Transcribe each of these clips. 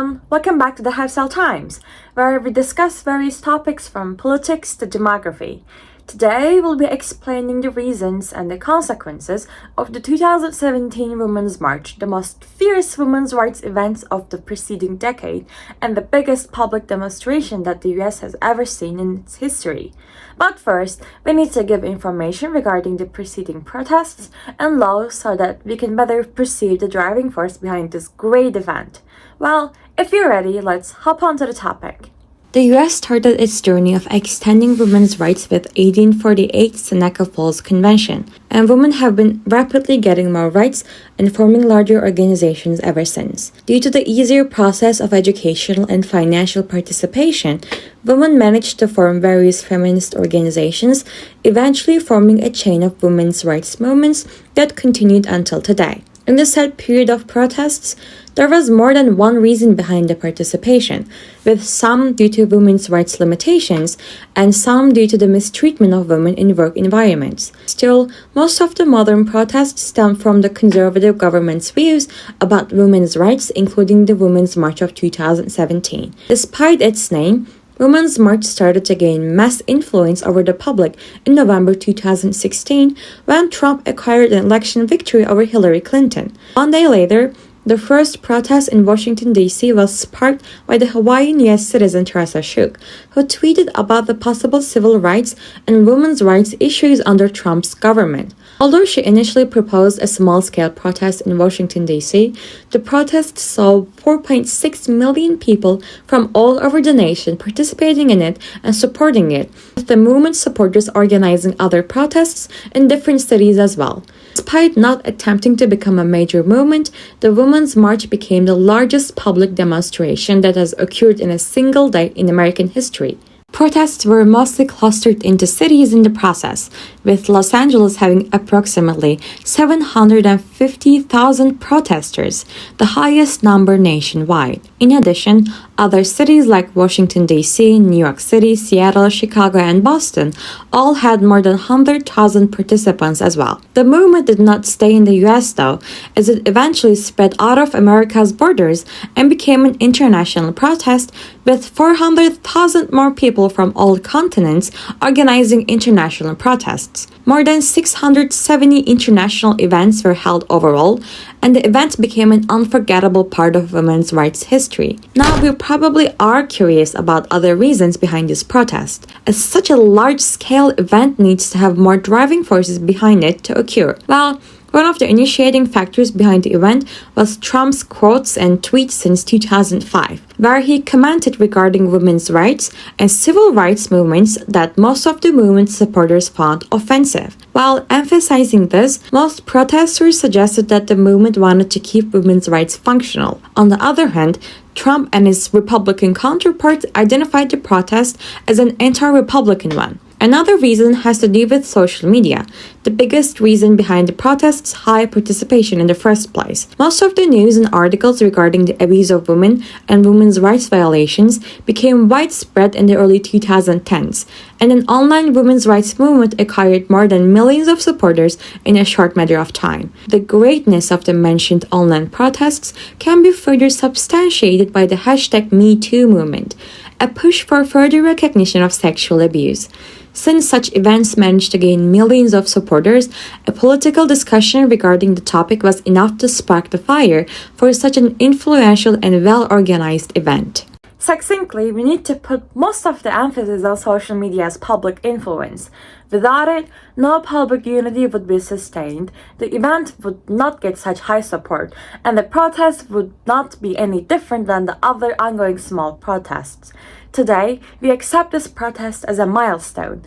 everyone, welcome back to the Hevsel Times, where we discuss various topics from politics to demography. Today, we'll be explaining the reasons and the consequences of the 2017 Women's March, the most fierce women's rights event of the preceding decade and the biggest public demonstration that the US has ever seen in its history. But first, we need to give information regarding the preceding protests and laws so that we can better perceive the driving force behind this great event. Well, if you're ready, let's hop on to the topic. The US started its journey of extending women's rights with 1848 Seneca Falls Convention, and women have been rapidly getting more rights and forming larger organizations ever since. Due to the easier process of educational and financial participation, women managed to form various feminist organizations, eventually forming a chain of women's rights movements that continued until today. In the said period of protests, there was more than one reason behind the participation, with some due to women's rights limitations and some due to the mistreatment of women in work environments. Still, most of the modern protests stem from the conservative government's views about women's rights, including the Women's March of 2017. Despite its name, Women's March started to gain mass influence over the public in November 2016 when Trump acquired an election victory over Hillary Clinton. One day later, the first protest in Washington, D.C. was sparked by the Hawaiian U.S. citizen Teresa Shook, who tweeted about the possible civil rights and women's rights issues under Trump's government. Although she initially proposed a small-scale protest in Washington, D.C., the protest saw 4.6 million people from all over the nation participating in it and supporting it, with the movement's supporters organizing other protests in different cities as well. Despite not attempting to become a major movement, the Women's March became the largest public demonstration that has occurred in a single day in American history. Protests were mostly clustered into cities in the process, with Los Angeles having approximately 750,000 protesters, the highest number nationwide. In addition, other cities like Washington, D.C., New York City, Seattle, Chicago, and Boston all had more than 100,000 participants as well. The movement did not stay in the U.S. though, as it eventually spread out of America's borders and became an international protest, with 400,000 more people from all continents organizing international protests. More than 670 international events were held overall, and the event became an unforgettable part of women's rights history. Now, we probably are curious about other reasons behind this protest, as such a large-scale event needs to have more driving forces behind it to occur. Well, one of the initiating factors behind the event was Trump's quotes and tweets since 2005, where he commented regarding women's rights and civil rights movements that most of the movement's supporters found offensive. While emphasizing this, most protesters suggested that the movement wanted to keep women's rights functional. On the other hand, Trump and his Republican counterparts identified the protest as an anti-Republican one. Another reason has to do with social media, the biggest reason behind the protest's high participation in the first place. Most of the news and articles regarding the abuse of women and women's rights violations became widespread in the early 2010s, and an online women's rights movement acquired more than millions of supporters in a short matter of time. The greatness of the mentioned online protests can be further substantiated by the #MeToo movement, a push for further recognition of sexual abuse. Since such events managed to gain millions of supporters, a political discussion regarding the topic was enough to spark the fire for such an influential and well-organized event. Succinctly, we need to put most of the emphasis on social media's public influence. Without it, no public unity would be sustained, the event would not get such high support, and the protest would not be any different than the other ongoing small protests. Today, we accept this protest as a milestone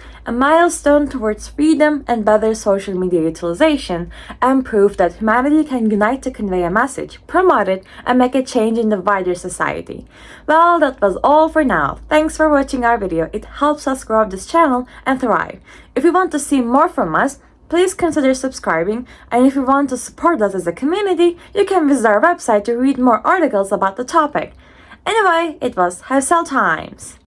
towards freedom and better social media utilization, and proof that humanity can unite to convey a message, promote it, and make a change in the wider society. Well, that was all for now. Thanks for watching our video. It helps us grow this channel and thrive. If you want to see more from us, please consider subscribing, and if you want to support us as a community, you can visit our website to read more articles about the topic. Anyway, it was Hevsel Times.